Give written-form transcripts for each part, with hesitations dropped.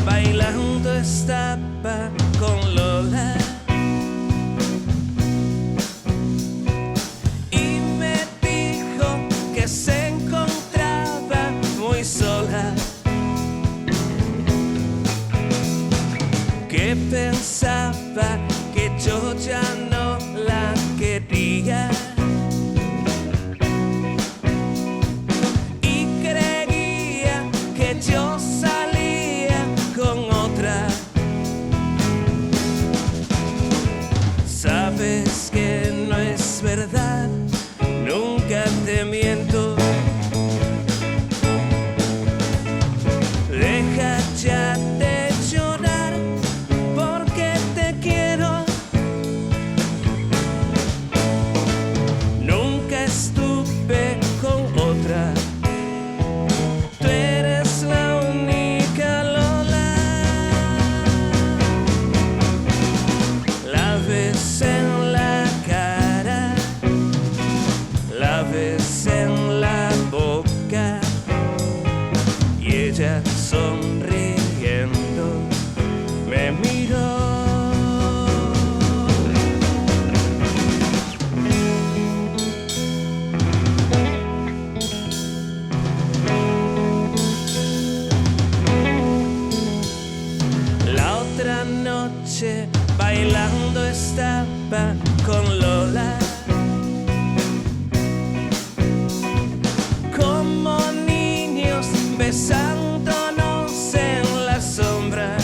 bailando estaba con Lola. Y me dijo que se encontraba muy sola, que pensaba que yo ya no la quería. Yo salía con otra. Sabes que no es verdad, nunca te miento. Deja ya de llorar porque te quiero. Nunca estuve con otra. En la boca y ella sonriendo me miró. La otra noche bailando estaba con Lola. Besándonos en la sombra,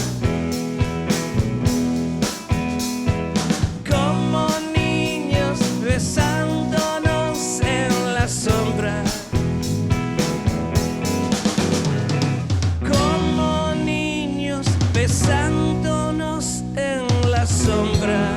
como niños besándonos en la sombra, como niños besándonos en la sombra.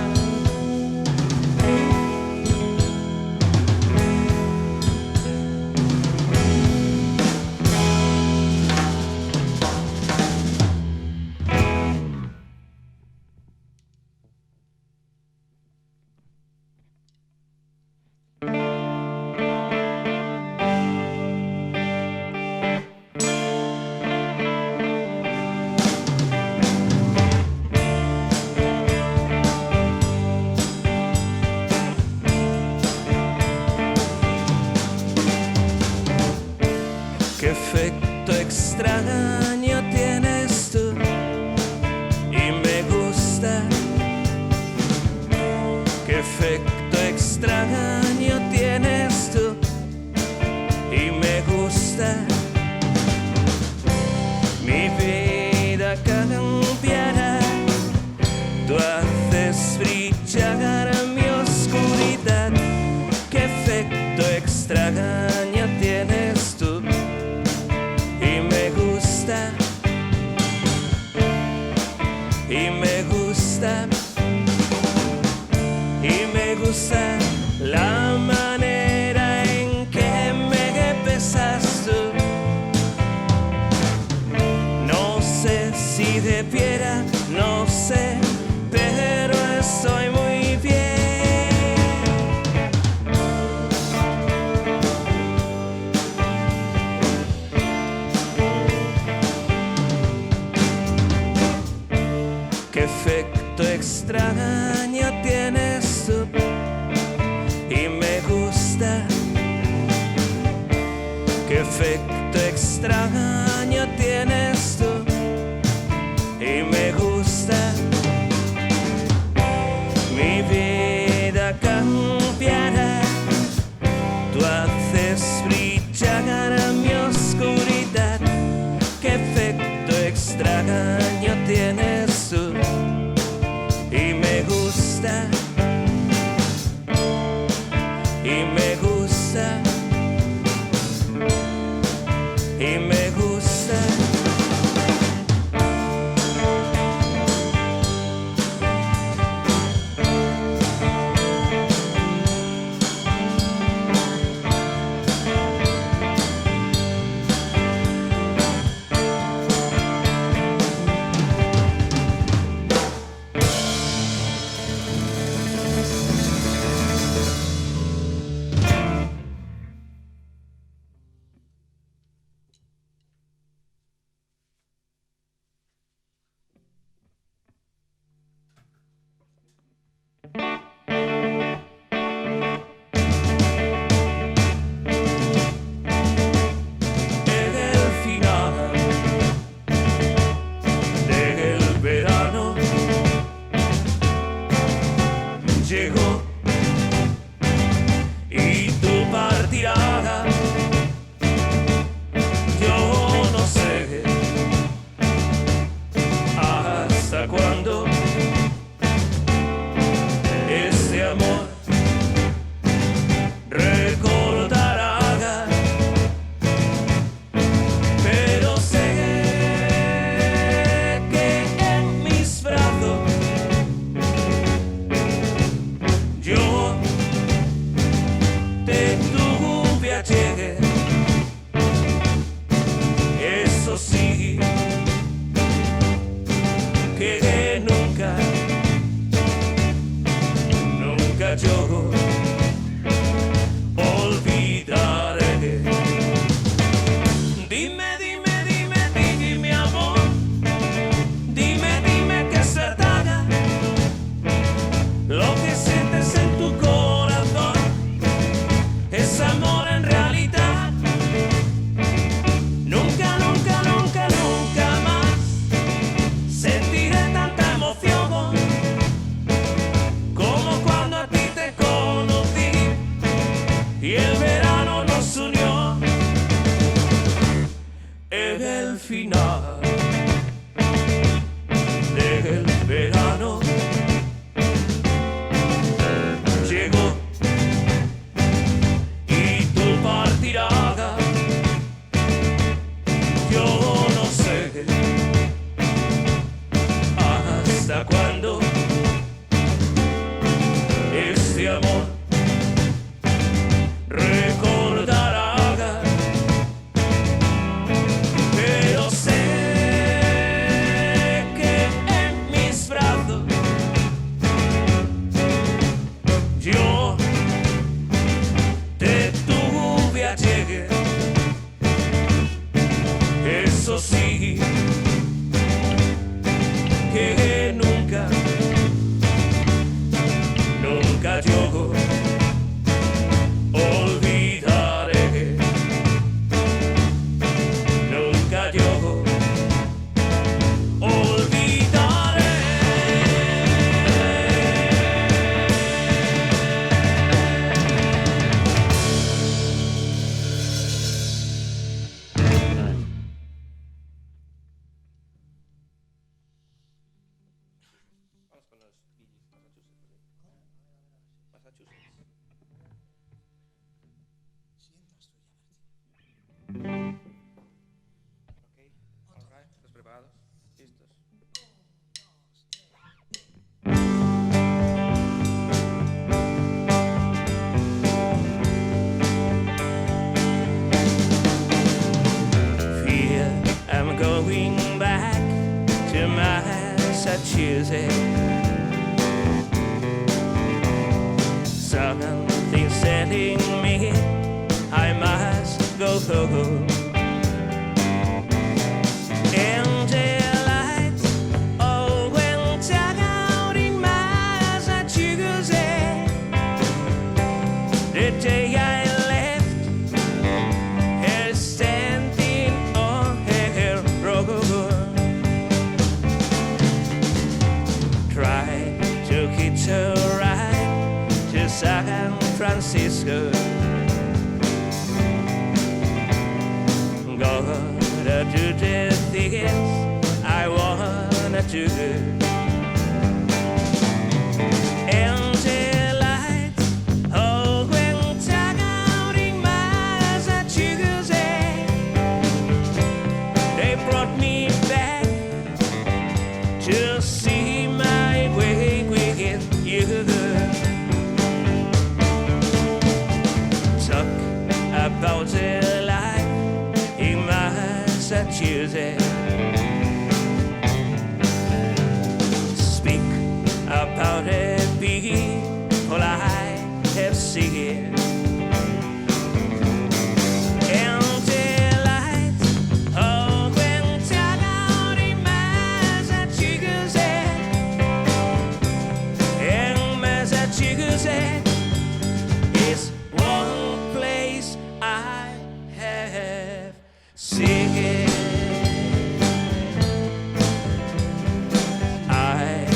Qué efecto extraño tienes tú y me gusta. Qué efecto extraño tienes tú y me gusta. Mi vida cambiará, tú haces brillar mi oscuridad. Qué efecto extraño tienes tú. Y me gusta, y me gusta la manera en que me besas tú. No sé si debiera, no sé, pero estoy muy bien. Qué efecto extraño tienes tú y me gusta. Qué efecto extraño tienes tú y me gusta. Mi vida cambiará, tú haces brillar mi oscuridad. Qué efecto extraño tienes tú y me gusta, y me gusta, y me gusta. I'm going back to Massachusetts. Something's telling me I must go home. And the lights all went out in Massachusetts the day I left her standing on her road. Try to hitch a ride to San Francisco. Gotta do the things I wanna do. And the lights all went out in Massachusetts. They brought me back to see my way with you. Talk about the life in Massachusetts. Speak about the people I have seen. And the lights all went out in Massachusetts. And Massachusetts is one place I have seen. I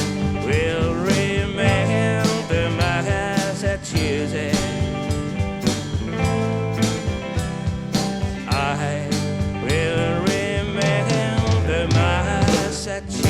will remember Massachusetts. I will remember Massachusetts.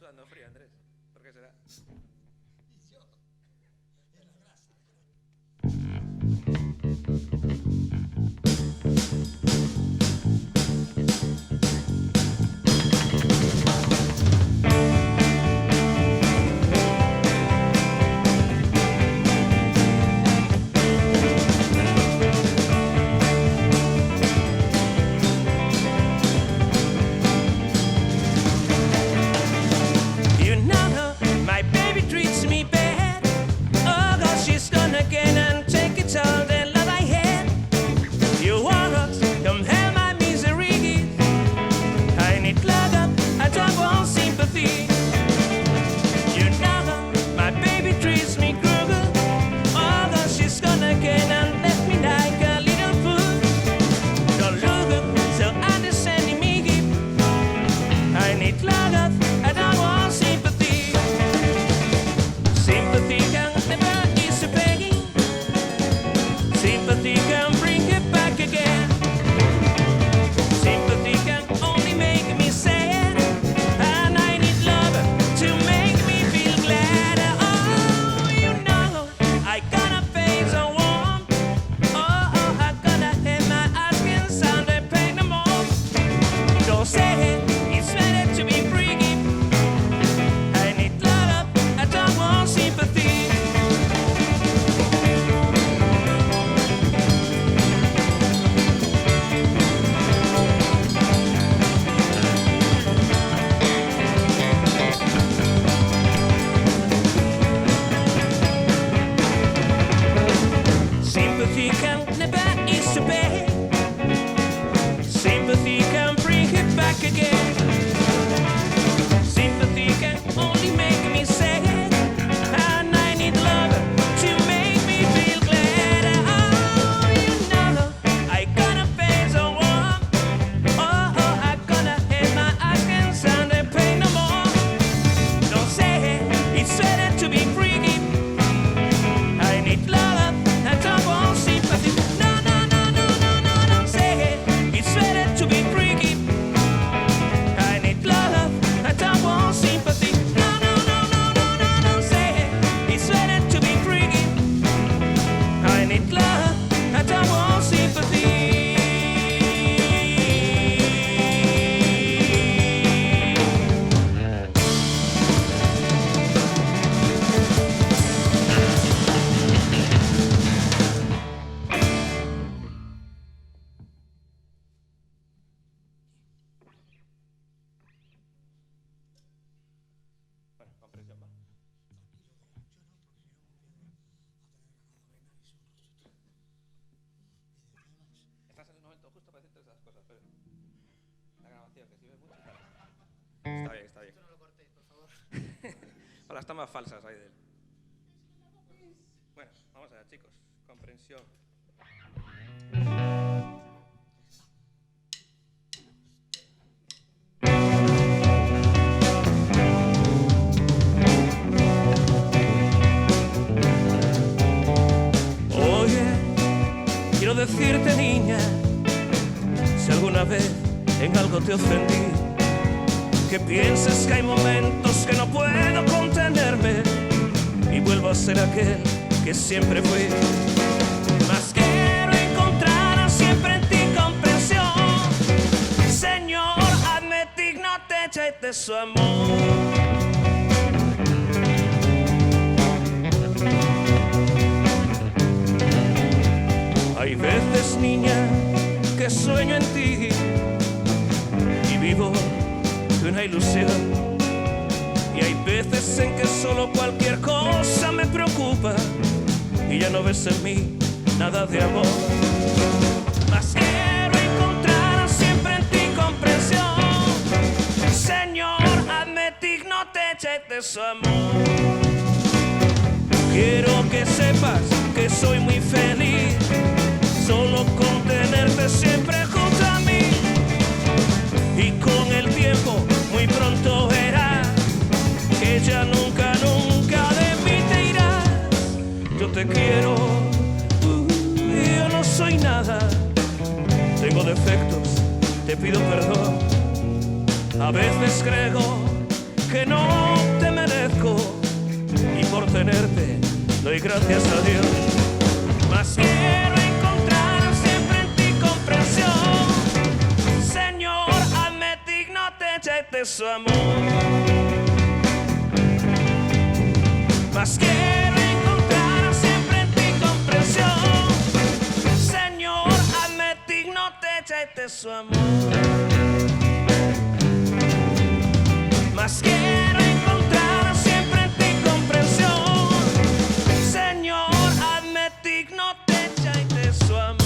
sudando frío, Andrés. ¿Por qué será? Está bien, está bien. Esto no lo cortéis, por favor. O las tomas falsas ahí de él. Bueno, vamos allá, chicos. Comprensión. Oye, quiero decirte, niña, si alguna vez en algo te ofendí, que pienses que hay momentos que no puedo contenerme y vuelvo a ser aquel que siempre fui. Mas quiero encontrar siempre en ti comprensión. Señor, hazme digno de echarte su amor. Hay veces, niña, que sueño en ti y vivo de una ilusión. Y hay veces en que solo cualquier cosa me preocupa y ya no ves en mí nada de amor. Mas quiero encontrar siempre en ti comprensión. Señor, hazme digno de su amor. Quiero que sepas que soy muy feliz solo con tenerte siempre junto a mí. Y con el tiempo muy pronto verás que ya nunca, nunca de mí te irás. Yo te quiero, yo no soy nada, tengo defectos, te pido perdón. A veces creo que no te merezco y por tenerte doy gracias a Dios. Mas quiero encontrar siempre en ti comprensión. Señor, hazme digno de su amor. Mas quiero encontrar siempre en ti comprensión. Señor, hazme digno de su amor. Mas quiero encontrar siempre en ti comprensión. Señor, hazme digno de su amor.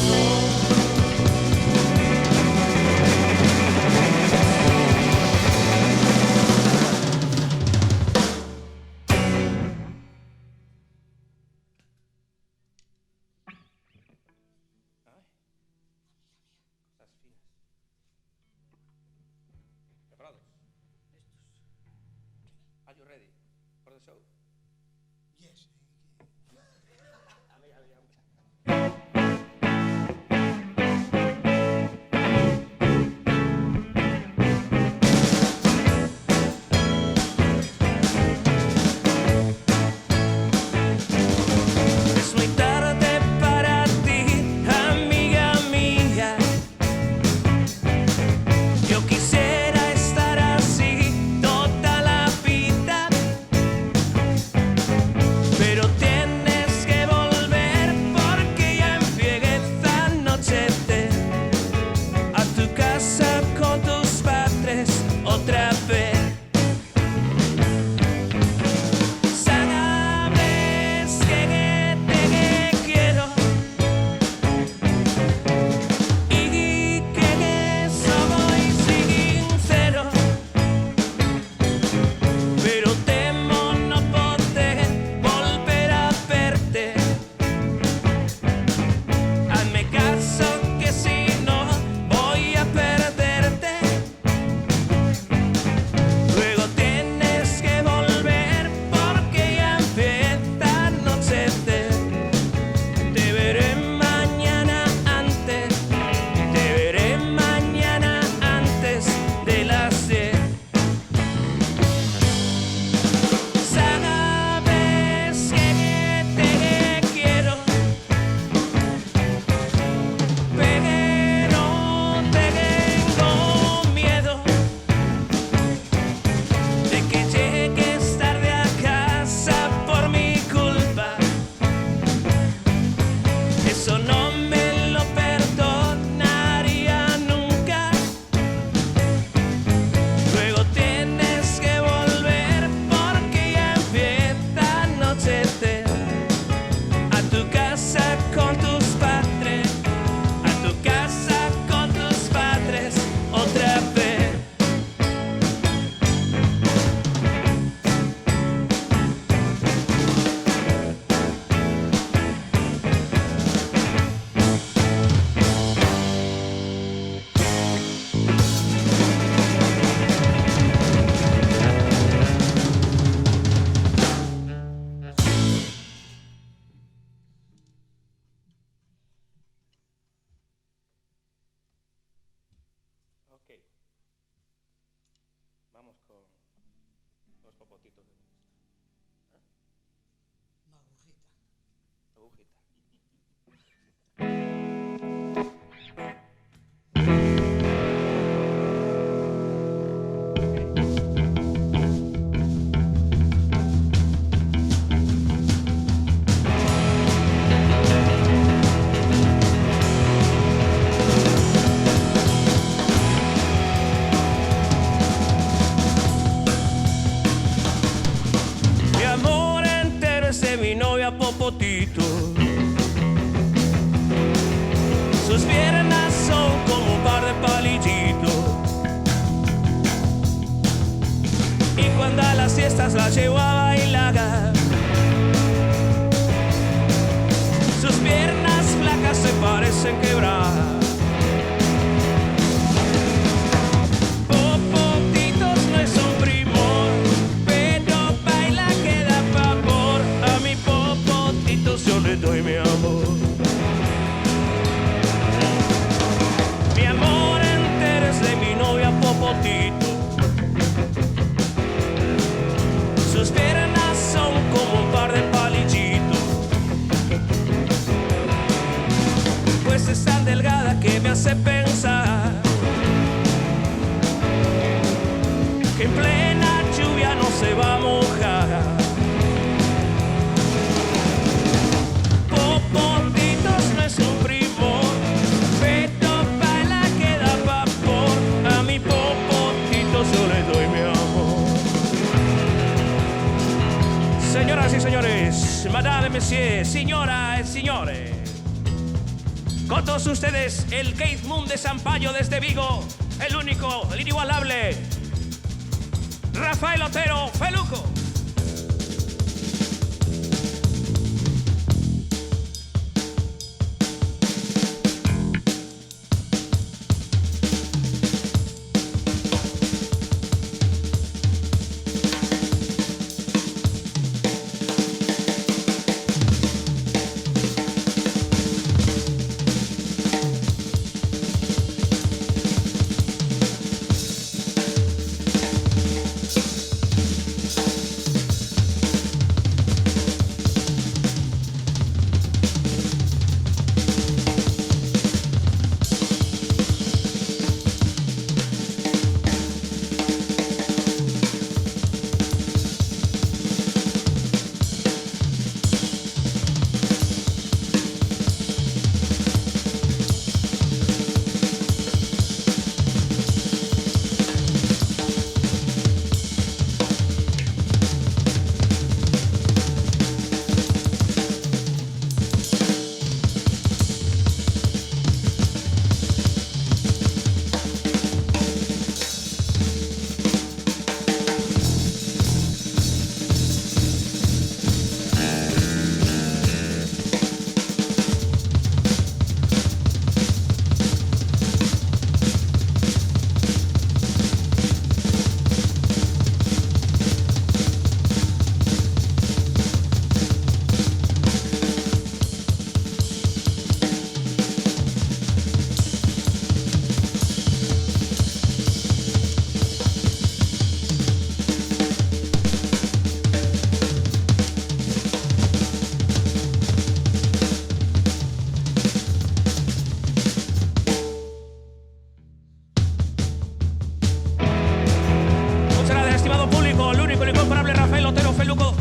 Are you ready for the show? Yes. Es muy tarde para ti, amiga mía. Yo quisiera estar así toda la vida, pero tienes que volver porque ya empieza a anochecer. A tu casa con tus padres otra vez. Sabes que te quiero y que soy sincero, pero temo no poder volver a verte. Hazme caso que si no voy a perderte. Luego tienes que volver porque ya empieza a anochecer. Te veré mañana antes, te veré mañana antes de las 10. Sabes que te quiero, pero tengo miedo de que llegues tarde a casa por mi culpa. Eso no me lo perdonaría nunca. Luego tienes que volver porque ya empieza a anochecer. A tu casa con tus padres, a tu casa con tus padres otra vez. Ok. Vamos con los popotitos de nuestro. Una agujita. Agujita. Mi amor entero es de mi novia Popotito. Sus piernas son como un par de palillitos. Y cuando a las fiestas la llevo a bailar, sus piernas flacas se parecen quebrar. Popotitos no es un primor, pero baila que da pavor. A mi Popotitos yo le doy mi amor. Mi amor entero es de mi novia Popotito. Mesdames, Madame, Messieurs, Señoras y señores. Con todos ustedes, el Keith Moon de Sampaio desde Vigo, el único, el inigualable, Rafael Otero Feluco.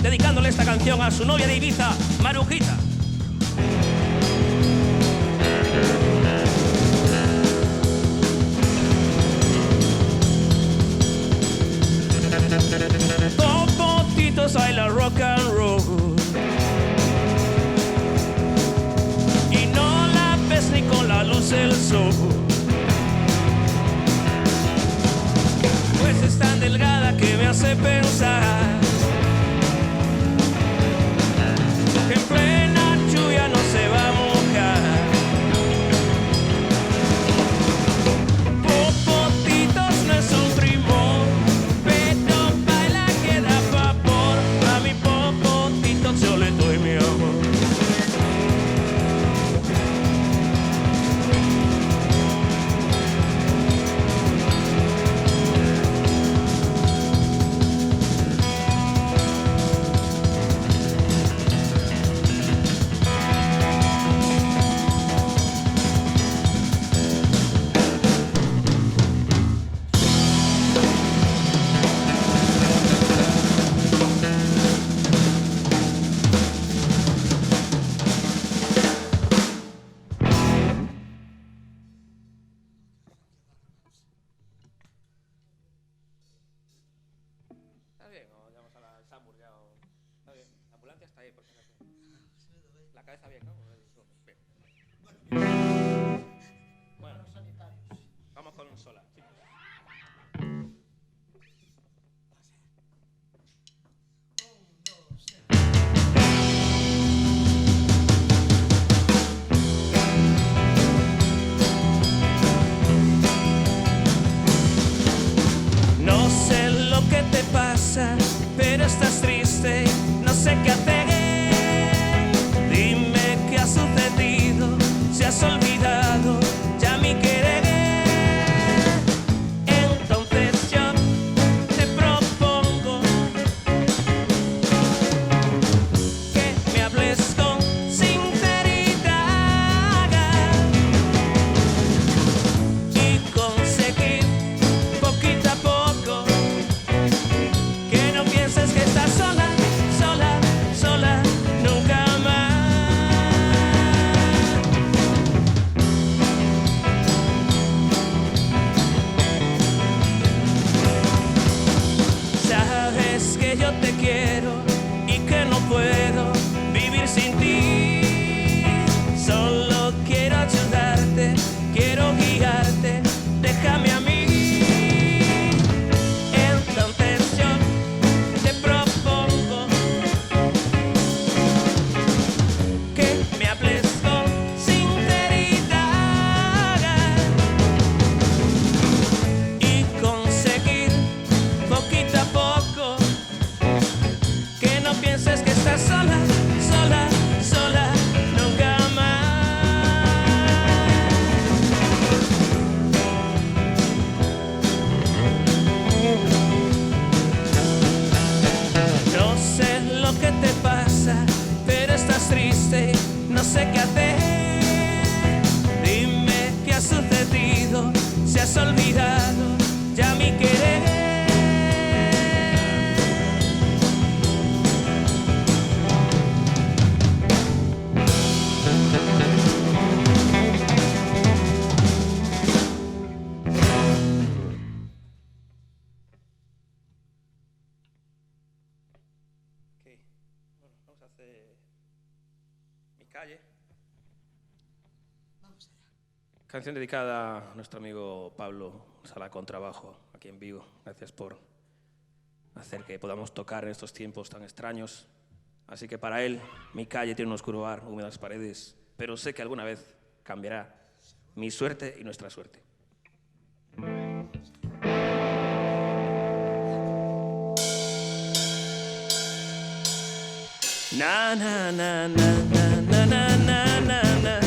Dedicándole esta canción a su novia de Ibiza, Marujita. Popotitos baila rock and roll y no la ves ni con la luz del sol, pues es tan delgada que me hace pensar que en plena lluvia no se va a mojar. Popotitos no es un primo, pero baila que da vapor. A mi Popotitos yo le doy mi amor. Está bien, o llamamos a la Sambur ya o... Está bien, la ambulancia está ahí, por si acaso. La cabeza bien, ¿no? Bien. Bueno, vamos con un sola, chicos. No sé lo que te pasa, pero estás triste, no sé qué hacer. Dime qué ha sucedido, si has olvidado ya mi querer. has olvidado ya mi querer. Ok, bueno, vamos a hacer Mi calle. Vamos allá. Canción dedicada a nuestro amigo Pablo Sala Contrabajo, aquí en Vigo. Gracias por hacer que podamos tocar en estos tiempos tan extraños. Así que para él, mi calle tiene un oscuro bar, húmedas paredes, pero sé que alguna vez cambiará mi suerte y nuestra suerte. Na na na na na na na na na na.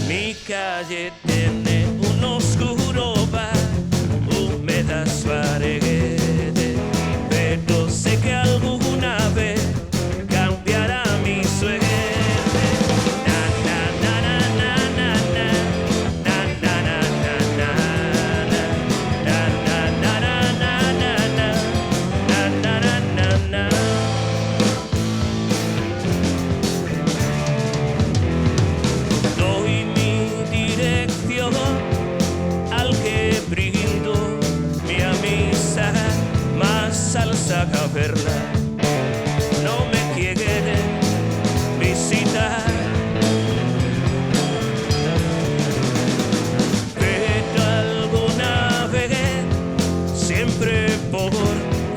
Mi calle tiene un oscuro bar, húmedas paredes, pero sé que alguna vez cambiará mi suerte. Na na na na na na na na na na na na na na na na na. Doy mi dirección al que brindo mi amistad, más al sacaperla no me quiere visitar. Pero alguna vez, siempre por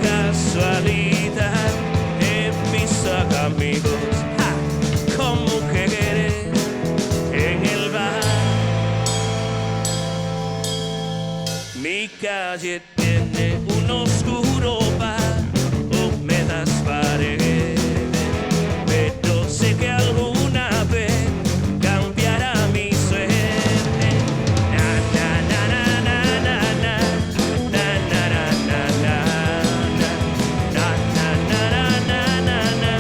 casualidad, he visto a amigos como que en el bar. Mi calle tiene un oscuro bar, húmedas paredes, pero sé que alguna vez cambiará mi suerte. Na na na na na na na na na na na na na na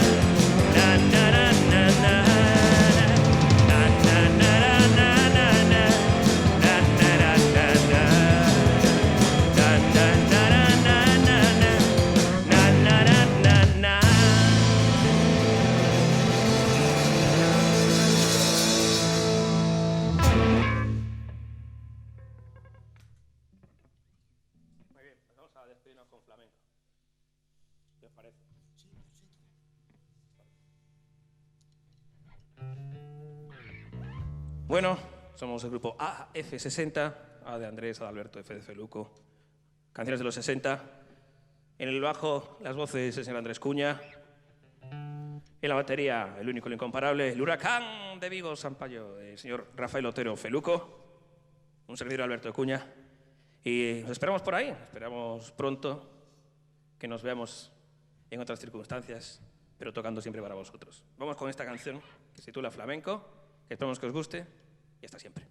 na na na na na. Muy bien, pues vamos a despedirnos con flamenco. ¿Qué os parece? Sí, perfecto. Bueno, somos el grupo AF60, A de Andrés, A de Alberto, F de Feluco. Canciones de los 60. En el bajo, las voces, el señor Andrés Cuña. En la batería, el único, el incomparable, el huracán de Vigo, Sampaio, el señor Rafael Otero Feluco. Un servidor, Alberto Cuña. Y nos esperamos por ahí, esperamos pronto que nos veamos en otras circunstancias, pero tocando siempre para vosotros. Vamos con esta canción que se titula Flamenco, que esperamos que os guste y hasta siempre.